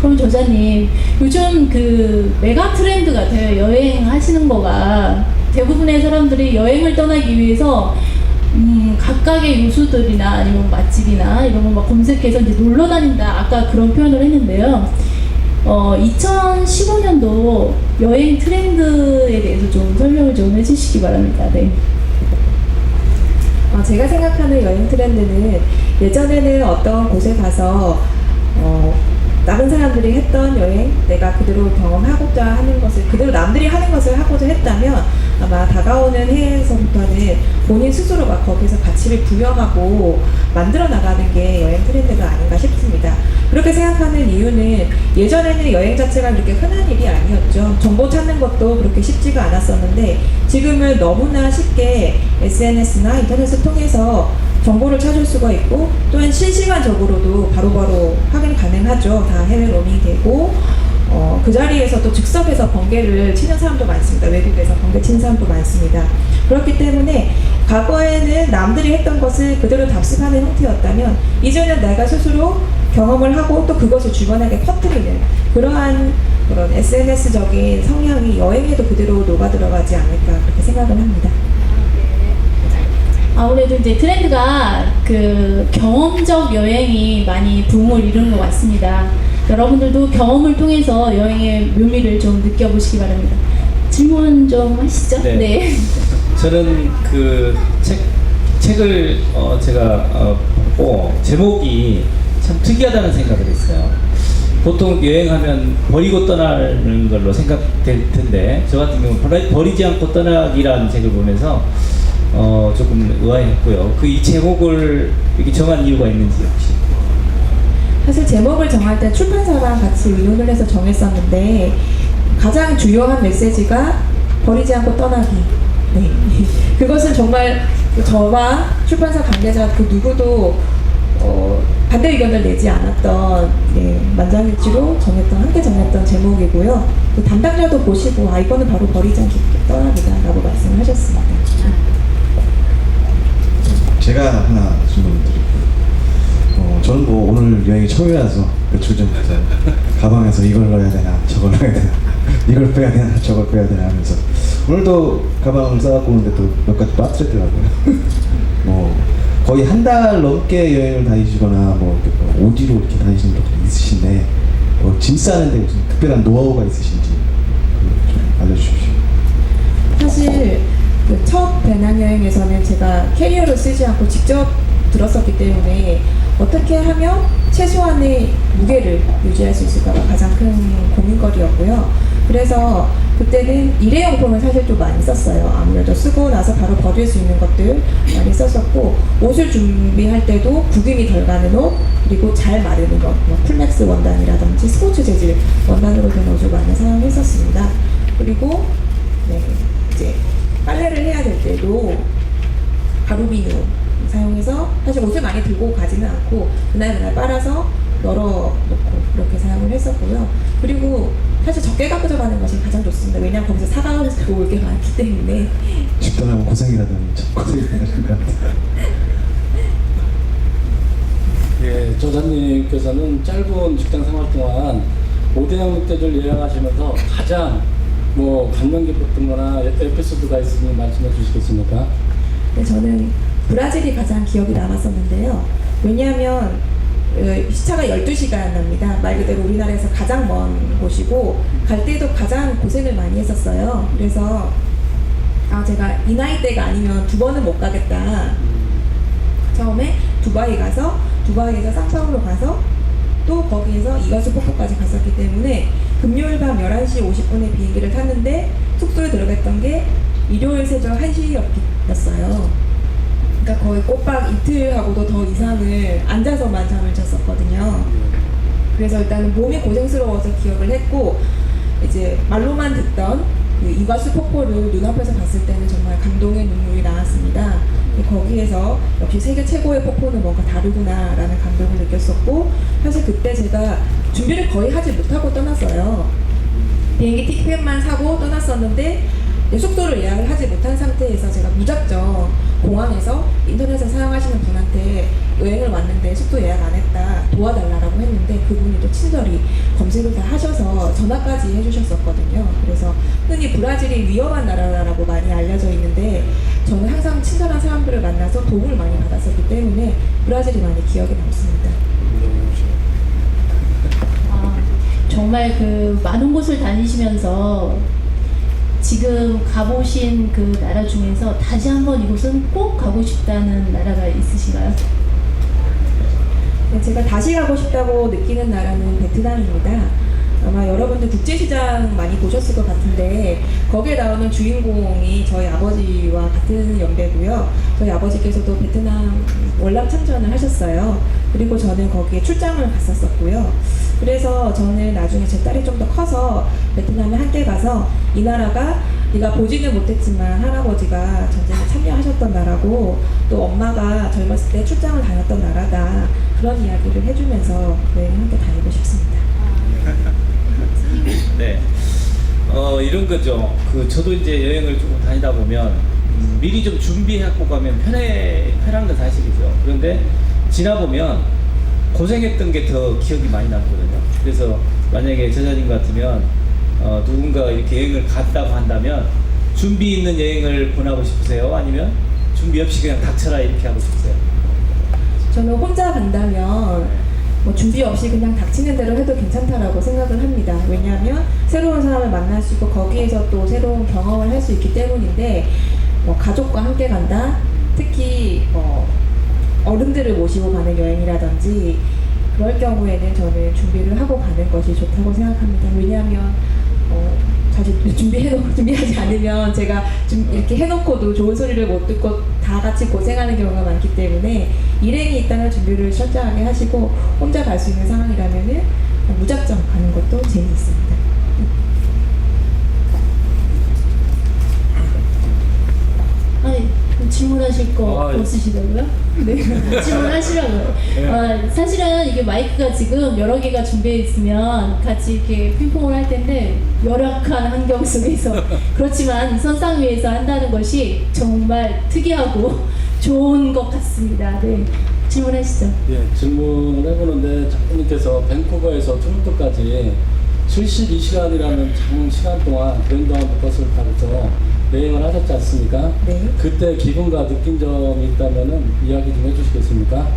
그럼 저자님, 요즘 그 메가 트렌드 같아요. 여행하시는 거가 대부분의 사람들이 여행을 떠나기 위해서 각각의 요소들이나 아니면 맛집이나 이런 거 막 검색해서 이제 놀러 다닌다. 아까 그런 표현을 했는데요. 2015년도 여행 트렌드에 대해서 좀 설명을 좀 해주시기 바랍니다. 네. 제가 생각하는 여행 트렌드는 예전에는 어떤 곳에 가서 다른 사람들이 했던 여행, 내가 그대로 경험하고자 하는 것을, 그대로 남들이 하는 것을 하고자 했다면 아마 다가오는 해에서부터는 본인 스스로가 거기서 가치를 부여하고 만들어 나가는 게 여행 트렌드가 아닌가 싶습니다. 그렇게 생각하는 이유는 예전에는 여행 자체가 그렇게 흔한 일이 아니었죠. 정보 찾는 것도 그렇게 쉽지가 않았었는데 지금은 너무나 쉽게 SNS나 인터넷을 통해서 정보를 찾을 수가 있고 또한 실시간적으로도 바로바로 확인 가능하죠. 다 해외 로밍이 되고 그 자리에서도 즉석에서 번개를 치는 사람도 많습니다. 외국에서 번개 치는 사람도 많습니다. 그렇기 때문에 과거에는 남들이 했던 것을 그대로 답습하는 형태였다면 이제는 내가 스스로 경험을 하고 또 그것을 주변에게 퍼뜨리는 그러한 그런 SNS적인 성향이 여행에도 그대로 녹아 들어가지 않을까 그렇게 생각을 합니다. 아무래도 이제 트렌드가 그 경험적 여행이 많이 붐을 이루는 것 같습니다. 여러분들도 경험을 통해서 여행의 묘미를 좀 느껴보시기 바랍니다. 질문 좀 하시죠. 네. 네. 저는 그 책을 제가 보고 제목이 참 특이하다는 생각을 했어요. 보통 여행하면 버리고 떠나는 걸로 생각될 텐데 저 같은 경우는 버리지 않고 떠나기라는 책을 보면서 조금 의아했고요. 그 이 제목을 이렇게 정한 이유가 있는지 혹시? 사실 제목을 정할 때 출판사랑 같이 의논을 해서 정했었는데 가장 주요한 메시지가 버리지 않고 떠나기. 네. 그것은 정말 저와 출판사 관계자 그 누구도 반대 의견을 내지 않았던 만장일치로 함께 정했던 제목이고요. 또 담당자도 보시고 이거는 바로 버리지 않고 떠나기다라고 말씀을 하셨습니다. 제가 하나 질문을 드릴게요. 저는 뭐 오늘 여행이 처음이라서 며칠 전부터 가방에서 이걸 넣어야 되나 저걸 넣어야 되나 이걸 빼야 되나 저걸 빼야 되나 하면서 오늘도 가방을 싸갖고 오는데 또 몇 가지 빠뜨렸더라고요. 뭐 거의 한 달 넘게 여행을 다니시거나 뭐 오디로 이렇게 다니시는 분들이 있으신데 짐 싸는데 무슨 특별한 노하우가 있으신지 좀 알려주십시오. 사실 그 첫 배낭여행에서는 제가 캐리어를 쓰지 않고 직접 들었었기 때문에 어떻게 하면 최소한의 무게를 유지할 수 있을까가 가장 큰 고민거리였고요. 그래서 그때는 일회용품을 사실 좀 많이 썼어요. 아무래도 쓰고 나서 바로 버릴 수 있는 것들 많이 썼었고 옷을 준비할 때도 구김이 덜 가는 옷 그리고 잘 마르는 것, 뭐 풀맥스 원단이라든지 스포츠 재질 원단으로 된 옷을 많이 사용했었습니다. 그리고 이제 빨래를 해야 될 때도 가루비누 사용해서 사실 옷을 많이 들고 가지는 않고 그날 빨아서 널어놓고 그렇게 사용을 했었고요. 그리고 사실 적게 갖고 가는 것이 가장 좋습니다. 왜냐하면 거기서 사가올 게 많기 때문에. 집단하고 고생이라더니 참 고생이 되는 것 같아요. 예, 저자님께서는 짧은 직장 생활 동안 5대양 늑대를 여행하시면서 가장 뭐 감명 깊었던 거나 에피소드가 있으면 말씀해 주시겠습니까? 네, 저는 브라질이 가장 기억이 남았었는데요. 왜냐하면 시차가 12시간 납니다. 말 그대로 우리나라에서 가장 먼 곳이고 갈 때도 가장 고생을 많이 했었어요. 그래서 제가 이 나이대가 아니면 2번은 못 가겠다. 처음에 두바이에서 상파울로 가서 또 거기에서 이과수 폭포까지 갔었기 때문에 금요일 밤 11시 50분에 비행기를 탔는데 숙소에 들어갔던 게 일요일 새벽 1시였어요. 그러니까 거의 꼬박 이틀하고도 더 이상을 앉아서만 잠을 잤었거든요. 그래서 일단은 몸이 고생스러워서 기억을 했고 이제 말로만 듣던 그 이과수 폭포를 눈앞에서 봤을 때는 정말 감동의 눈물이 나왔습니다. 거기에서 역시 세계 최고의 폭포는 뭔가 다르구나라는 감동을 느꼈었고 사실 그때 제가 준비를 거의 하지 못하고 떠났어요. 비행기 티켓만 사고 떠났었는데 숙소를 예약을 하지 못한 상태에서 제가 무작정 공항에서 인터넷을 사용하시는 분한테 여행을 왔는데 숙소 예약 안 했다 도와달라고 했는데 그분이 또 친절히 검색을 다 하셔서 전화까지 해주셨었거든요. 그래서 흔히 브라질이 위험한 나라라고 많이 알려져 있는데 저는 항상 친절한 사람들을 만나서 도움을 많이 받았었기 때문에 브라질이 많이 기억에 남습니다. 아, 정말 그 많은 곳을 다니시면서 지금 가보신 그 나라 중에서 다시 한번 이곳은 꼭 가고 싶다는 나라가 있으신가요? 네, 제가 다시 가고 싶다고 느끼는 나라는 베트남입니다. 아마 여러분들 국제시장 많이 보셨을 것 같은데 거기에 나오는 주인공이 저희 아버지와 같은 연배고요. 저희 아버지께서도 베트남 월남 참전을 하셨어요. 그리고 저는 거기에 출장을 갔었었고요. 그래서 저는 나중에 제 딸이 좀 더 커서 베트남에 함께 가서 이 나라가 네가 보지는 못했지만 할아버지가 전쟁에 참여하셨던 나라고 또 엄마가 젊었을 때 출장을 다녔던 나라다. 그런 이야기를 해주면서 여행 함께 다니고 싶습니다. 네. 이런 거죠. 저도 이제 여행을 조금 다니다 보면 미리 좀 준비하고 가면 편한 건 사실이죠. 그런데 지나 보면 고생했던 게 더 기억이 많이 남거든요. 그래서 만약에 저자님 같으면 누군가 이렇게 여행을 갔다고 한다면 준비 있는 여행을 보내고 싶으세요? 아니면 준비 없이 그냥 닥쳐라 이렇게 하고 싶으세요? 저는 혼자 간다면 뭐 준비 없이 그냥 닥치는 대로 해도 괜찮다라고 생각을 합니다. 왜냐하면 새로운 사람을 만날 수 있고 거기에서 또 새로운 경험을 할 수 있기 때문인데 뭐 가족과 함께 간다? 특히 어른들을 모시고 가는 여행이라든지 그럴 경우에는 저는 준비를 하고 가는 것이 좋다고 생각합니다. 왜냐하면 사실 준비하지 않으면 제가 이렇게 해놓고도 좋은 소리를 못 듣고 다 같이 고생하는 경우가 많기 때문에 일행이 있다면 준비를 철저하게 하시고 혼자 갈 수 있는 상황이라면은 무작정 가는 것도 재미있습니다. 아니, 질문하실 거 예. 없으시다고요? 네, 질문하시라고요. 사실은 이게 마이크가 지금 여러 개가 준비해 있으면 같이 이렇게 핑퐁을 할 텐데 열악한 환경 속에서 그렇지만 이 선상 위에서 한다는 것이 정말 특이하고 좋은 것 같습니다. 네, 질문하시죠. 예, 질문을 해보는데 작가님께서 밴쿠버에서 토론토까지 72시간이라는 장시간 동안 그랜드하운드 버스를 타고서 여행을 하셨지 않습니까? 네. 그때 기분과 느낀 점이 있다면 이야기 좀 해주시겠습니까?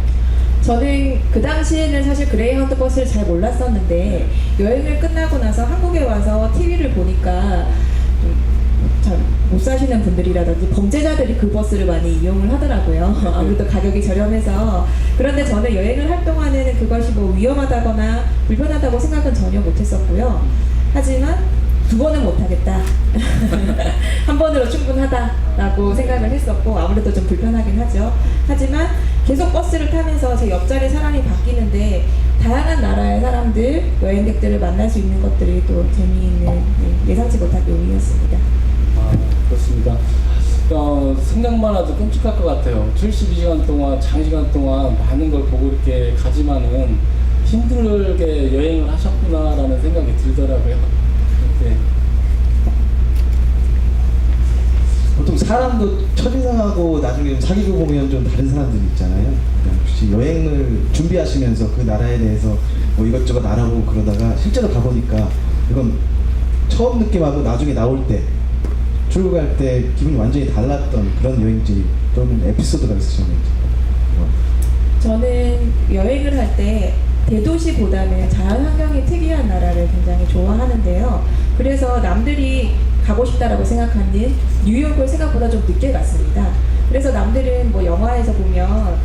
저는 그 당시에는 사실 그레이하운드 버스를 잘 몰랐었는데 여행을 끝나고 나서 한국에 와서 TV를 보니까 잘 못 사시는 분들이라든지 범죄자들이 그 버스를 많이 이용을 하더라고요. 아무래도 가격이 저렴해서. 그런데 저는 여행을 할 동안에는 그것이 뭐 위험하다거나 불편하다고 생각은 전혀 못했었고요. 하지만 두 번은 못하겠다. 한 번으로 충분하다라고 생각을 했었고 아무래도 좀 불편하긴 하죠. 하지만 계속 버스를 타면서 제 옆자리 사람이 바뀌는데 다양한 나라의 사람들, 여행객들을 만날 수 있는 것들이 또 재미있는 예상치 못한 요인이었습니다. 아, 그렇습니다. 생각만 해도 끔찍할 것 같아요. 72시간 동안, 장시간 동안 많은 걸 보고 이렇게 가지만은 힘들게 여행을 하셨구나라는 생각이 들더라고요. 네. 보통 사람도 첫인상하고 나중에 좀 사귀고 보면 좀 다른 사람들이 있잖아요. 그러니까 혹시 여행을 준비하시면서 그 나라에 대해서 뭐 이것저것 알아보고 그러다가 실제로 가보니까 이건 처음 느낌하고 나중에 나올 때 출국할 때 기분이 완전히 달랐던 그런 여행지 또는 에피소드가 있으셨는지. 저는 여행을 할 때 대도시보다는 자연환경이 특이한 나라를 굉장히 좋아하는데요. 그래서 남들이 가고 싶다라고 생각하는 뉴욕을 생각보다 좀 늦게 갔습니다. 그래서 남들은 뭐 영화에서 보면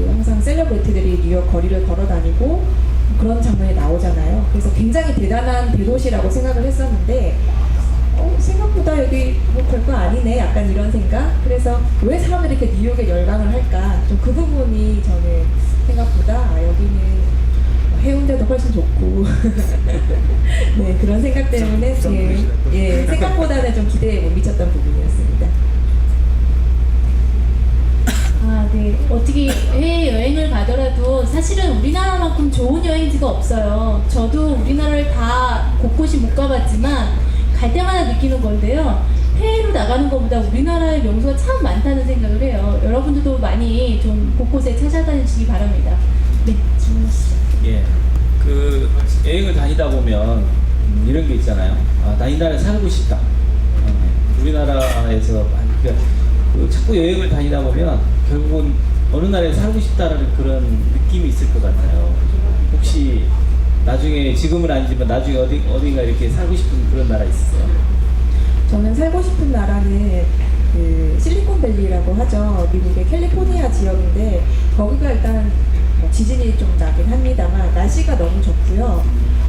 항상 셀러브리티들이 뉴욕 거리를 걸어 다니고 그런 장면이 나오잖아요. 그래서 굉장히 대단한 대도시라고 생각을 했었는데 생각보다 여기 뭐 별거 아니네 약간 이런 생각. 그래서 왜 사람들이 이렇게 뉴욕에 열광을 할까 좀 그 부분이 저는 생각보다 여기는 해운대도 훨씬 좋고 네 그런 생각 때문에 생각보다는 좀 기대에 못 미쳤던 부분이었습니다. 아, 네. 어떻게 해외 여행을 가더라도 사실은 우리나라만큼 좋은 여행지가 없어요. 저도 우리나라를 다 곳곳이 못 가봤지만 갈 때마다 느끼는 건데요. 해외로 나가는 것보다 우리나라의 명소가 참 많다는 생각을 해요. 여러분들도 많이 좀 곳곳에 찾아다니시기 바랍니다. 네, 질문하시죠. 예. 그 여행을 다니다 보면 이런 게 있잖아요. 아, 나 이 나라에 살고 싶다. 우리나라에서 그 자꾸 여행을 다니다 보면 결국은 어느 나라에 살고 싶다라는 그런 느낌이 있을 것 같아요. 혹시 나중에 지금은 아니지만 나중에 어딘가 이렇게 살고 싶은 그런 나라 있으세요? 저는 살고 싶은 나라는 그 실리콘밸리라고 하죠. 미국의 캘리포니아 지역인데 거기가 일단 지진이 좀 나긴 합니다만 날씨가 너무 좋고요.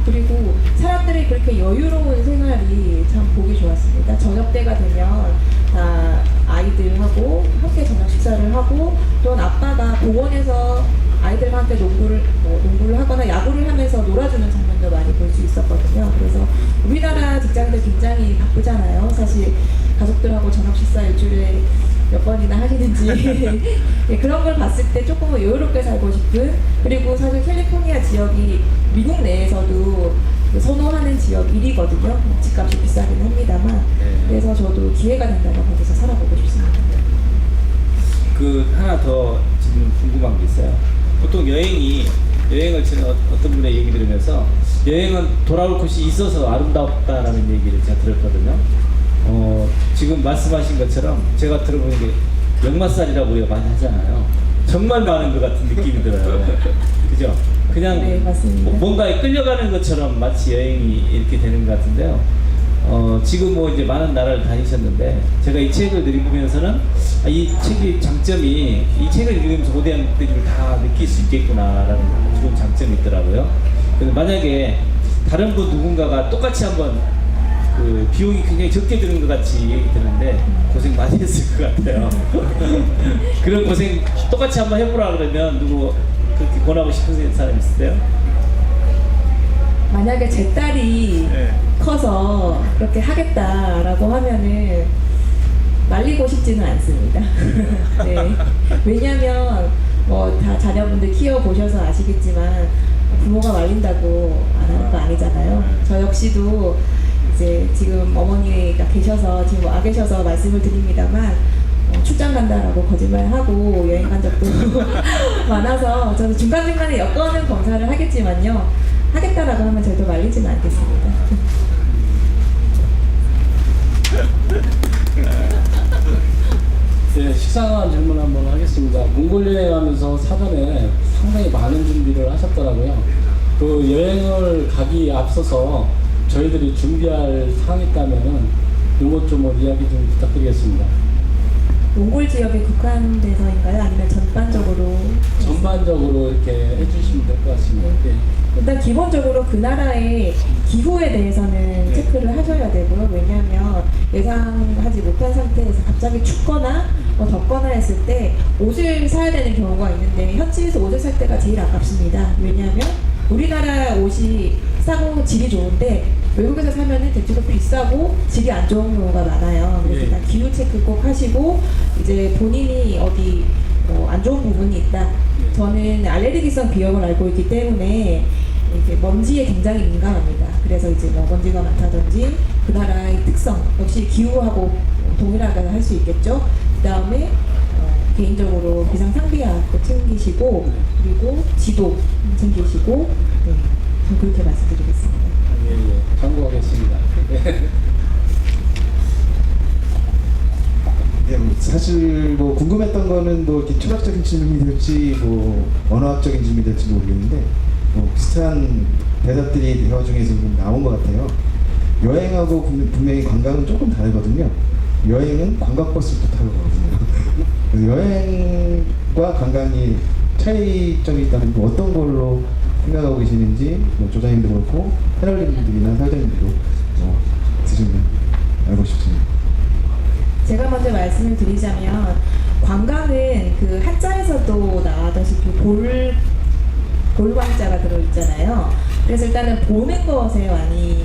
그리고 사람들이 그렇게 여유로운 생활이 참 보기 좋았습니다. 저녁 때가 되면 다 아이들하고 함께 저녁 식사를 하고 또는 아빠가 공원에서 아이들과 함께 농구를 하거나 야구를 하면서 놀아주는 장면도 많이 볼 수 있었거든요. 그래서 우리나라 직장인들 굉장히 바쁘잖아요. 사실 가족들하고 저녁 식사 일주일에 몇 번이나 하시는지 예, 그런 걸 봤을 때 조금 여유롭게 살고 싶은, 그리고 사실 캘리포니아 지역이 미국 내에서도 그 선호하는 지역 1위거든요. 집값이 비싸긴 합니다만 그래서 저도 기회가 된다면 거기서 살아보고 싶습니다. 그 하나 더 지금 궁금한 게 있어요. 보통 여행을 저는 어떤 분의 얘기 들으면서 여행은 돌아올 곳이 있어서 아름답다라는 얘기를 제가 들었거든요. 지금 말씀하신 것처럼 제가 들어보는 게 역마살이라고 우리가 많이 하잖아요. 정말 많은 것 같은 느낌이 들어요. 그죠? 그냥 네, 맞습니다. 뭔가에 끌려가는 것처럼 마치 여행이 이렇게 되는 것 같은데요. 지금 뭐 이제 많은 나라를 다니셨는데 제가 이 책을 읽으면서는 이 책의 장점이, 이 책을 읽으면서 고대양들을 다 느낄 수 있겠구나라는 좋은 장점이 있더라고요. 근데 만약에 다른 분 누군가가 똑같이 한번 그 비용이 굉장히 적게 드는 것 같이 얘기 드는데 고생 많이 했을 것 같아요. 그런 고생 똑같이 한번 해보라 그러면 누구 그렇게 권하고 싶은 사람 있으세요? 만약에 제 딸이 네. 커서 그렇게 하겠다라고 하면은 말리고 싶지는 않습니다. 네. 왜냐하면 뭐 다 자녀분들 키워보셔서 아시겠지만 부모가 말린다고 안 하는 거 아니잖아요. 저 역시도 이제 지금 어머니가 계셔서 지금 와 계셔서 말씀을 드립니다만 출장 간다라고 거짓말하고 여행 간 적도 많아서 저는 중간중간에 여건은 검사를 하겠지만요. 하겠다라고 하면 저도 말리지는 않겠습니다. 네, 식상한 질문 한번 하겠습니다. 몽골 여행하면서 사전에 상당히 많은 준비를 하셨더라고요. 그 여행을 가기 앞서서 저희들이 준비할 사항이 있다면은 요것 좀 이야기 좀 부탁드리겠습니다. 몽골 지역에 국한돼서인가요? 아니면 전반적으로? 전반적으로 이렇게 해주시면 될 것 같습니다. 네. 일단 기본적으로 그 나라의 기후에 대해서는 체크를 하셔야 되고요. 왜냐하면 예상하지 못한 상태에서 갑자기 춥거나 덥거나 했을 때 옷을 사야 되는 경우가 있는데 현지에서 옷을 살 때가 제일 아깝습니다. 왜냐하면 우리나라 옷이 싸고 질이 좋은데 외국에서 사면은 대체로 비싸고 질이 안 좋은 경우가 많아요. 그래서 일단 기후 체크 꼭 하시고, 이제 본인이 어디 안 좋은 부분이 있다. 저는 알레르기성 비염을 앓고 있기 때문에 이렇게 먼지에 굉장히 민감합니다. 그래서 이제 뭐 먼지가 많다든지 그 나라의 특성 역시 기후하고 동일하게 할 수 있겠죠. 그 다음에 개인적으로 비상 상비약도 챙기시고, 그리고 지도 챙기시고, 네, 좀 그렇게 말씀드리겠습니다. 예, 참고하겠습니다. 네, 뭐 사실 뭐 궁금했던 거는 뭐 이렇게 철학적인 질문이 될지 뭐 언어학적인 질문이 될지 모르겠는데 뭐 비슷한 대답들이 대화 중에서 좀 나온 것 같아요. 여행하고 분명히 관광은 조금 다르거든요. 여행은 관광버스부터 타고 가거든요. 그래서 여행과 관광이 차이점이 있다면 뭐 어떤 걸로 생각하고 계시는지 뭐 조장님도 그렇고 패널님들이나 사회자님들도 있으시면 알고 싶습니다. 제가 먼저 말씀을 드리자면 관광은 그 한자에서도 나왔다시피 볼광자가 들어있잖아요. 그래서 일단은 보는 것에 많이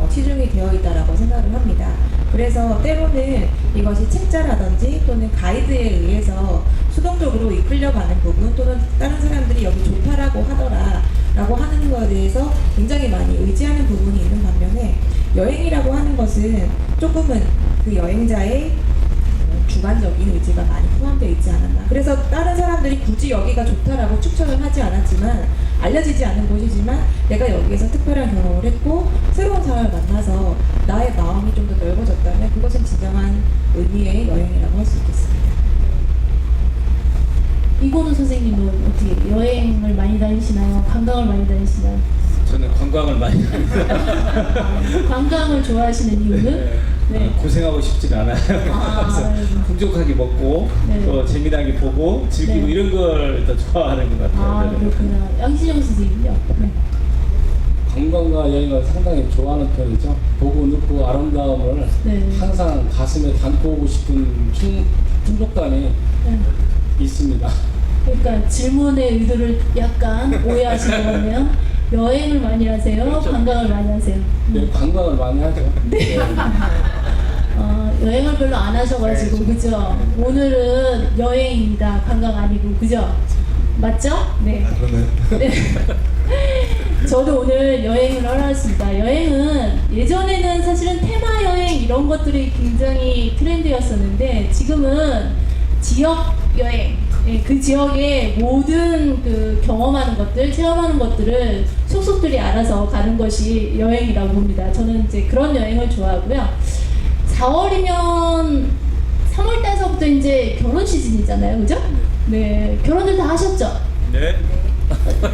치중이 되어 있다라고 생각을 합니다. 그래서 때로는 이것이 책자라든지 또는 가이드에 의해서 수동적으로 이끌려가는 부분, 또는 다른 사람들이 여기 좋다라고 하더라 라고 하는 것에 대해서 굉장히 많이 의지하는 부분이 있는 반면에, 여행이라고 하는 것은 조금은 그 여행자의 주관적인 의지가 많이 포함되어 있지 않았나. 그래서 다른 사람들이 굳이 여기가 좋다라고 추천을 하지 않았지만, 알려지지 않은 곳이지만 내가 여기에서 특별한 경험을 했고 새로운 사람을 만나서 나의 마음이 좀 더 넓어졌다면 그것은 진정한 의미의 여행이라고 할 수 있겠습니다. 이건우 선생님은 어떻게 여행을 많이 다니시나요? 관광을 많이 다니시나요? 저는 관광을 많이 관광을 좋아하시는 이유는? 네. 고생하고 싶진 않아요. 그래서 풍족하게 먹고 네. 또 재미나게 보고 즐기고 네. 이런 걸 더 좋아하는 것 같아요. 아, 저는. 그렇구나. 양시정 선생님요? 네. 관광과 여행을 상당히 좋아하는 편이죠. 보고 느끼고 아름다움을 네. 항상 가슴에 담고 오고 싶은 충족감이 네. 있습니다. 그러니까 질문의 의도를 약간 오해하신 것 같네요. 여행을 많이 하세요? 그렇죠. 관광을 많이 하세요? 네, 관광을 많이 하죠. 네. 여행을 별로 안 하셔가지고 그죠? 오늘은 여행입니다. 관광 아니고 그죠? 맞죠? 네. 아, 그러면 네. 저도 오늘 여행을 하러 왔습니다. 여행은 예전에는 사실은 테마 여행 이런 것들이 굉장히 트렌드였었는데 지금은 지역 여행, 예, 그 지역의 모든 그 경험하는 것들, 체험하는 것들을 속속들이 알아서 가는 것이 여행이라고 봅니다. 저는 이제 그런 여행을 좋아하고요. 4월이면 3월 달서부터 이제 결혼 시즌이잖아요, 그죠? 네, 결혼들 다 하셨죠? 네.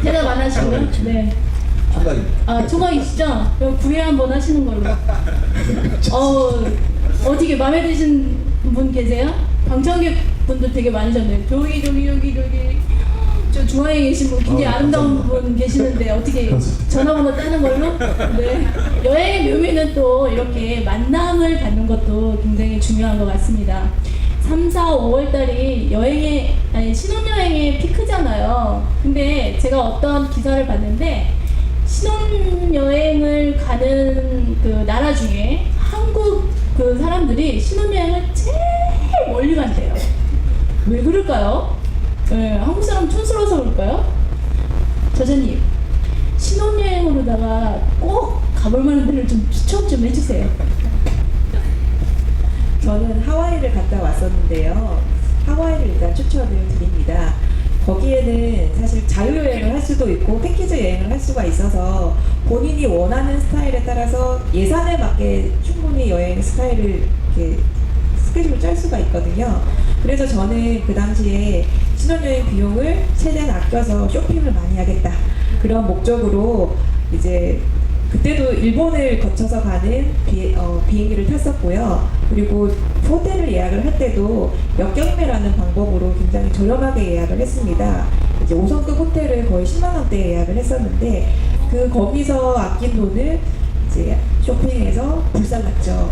대답 안 하시고요. 네. 총각입니다. 아, 총각이시죠? 그럼 구애 한번 하시는 걸로. 어떻게 마음에 드신 분 계세요? 방청객 분들 되게 많으셨네요. 저기 저 중앙에 계신 분 굉장히 아름다운 분 계시는데 어떻게 전화번호 따는 걸로? 네. 여행의 묘미는 또 이렇게 만남을 갖는 것도 굉장히 중요한 것 같습니다. 3, 4, 5월 달이 신혼여행의 피크잖아요. 근데 제가 어떤 기사를 봤는데 신혼여행을 가는 그 나라 중에 한국 그 사람들이 신혼여행을 제일 멀리 간대요. 왜 그럴까요? 네, 한국 사람 촌스러워서 그럴까요? 저자님, 신혼여행으로다가 꼭 가볼 만한 데를 좀 추천 좀 해주세요. 저는 하와이를 갔다 왔었는데요. 하와이를 일단 추천을 드립니다. 거기에는 사실 자유여행을 할 수도 있고 패키지 여행을 할 수가 있어서 본인이 원하는 스타일에 따라서 예산에 맞게 충분히 여행 스타일을 이렇게 스케줄을 짤 수가 있거든요. 그래서 저는 그 당시에 신혼여행 비용을 최대한 아껴서 쇼핑을 많이 하겠다. 그런 목적으로 이제 그때도 일본을 거쳐서 가는 비행기를 탔었고요. 그리고 호텔을 예약을 할 때도 역경매라는 방법으로 굉장히 저렴하게 예약을 했습니다. 이제 5성급 호텔을 거의 10만 원대에 예약을 했었는데 거기서 아낀 돈을 이제 쇼핑해서 불살랐죠.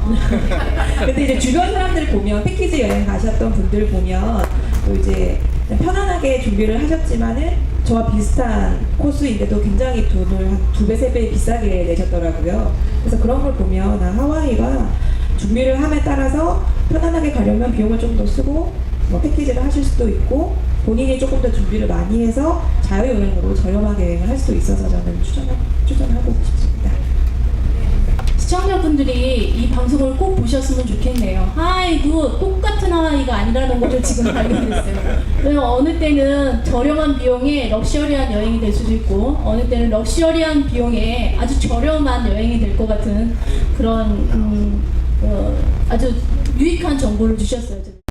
근데 이제 주변 사람들 보면 패키지 여행 가셨던 분들 보면 또 이제 편안하게 준비를 하셨지만은 저와 비슷한 코스인데도 굉장히 돈을 한 2배, 3배 비싸게 내셨더라고요. 그래서 그런 걸 보면 하와이가 준비를 함에 따라서 편안하게 가려면 비용을 좀 더 쓰고 뭐 패키지를 하실 수도 있고 본인이 조금 더 준비를 많이 해서 자유여행으로 저렴하게 여행을 할 수 있어서 저는 추천하고 싶습니다. 시청자분들이 이 방송을 꼭 보셨으면 좋겠네요. 하와이도 똑같은 하와이가 아니라는 것을 지금 발견했어요. 왜냐면 어느 때는 저렴한 비용에 럭셔리한 여행이 될 수도 있고 어느 때는 럭셔리한 비용에 아주 저렴한 여행이 될 것 같은 그런 아주 유익한 정보를 주셨어요.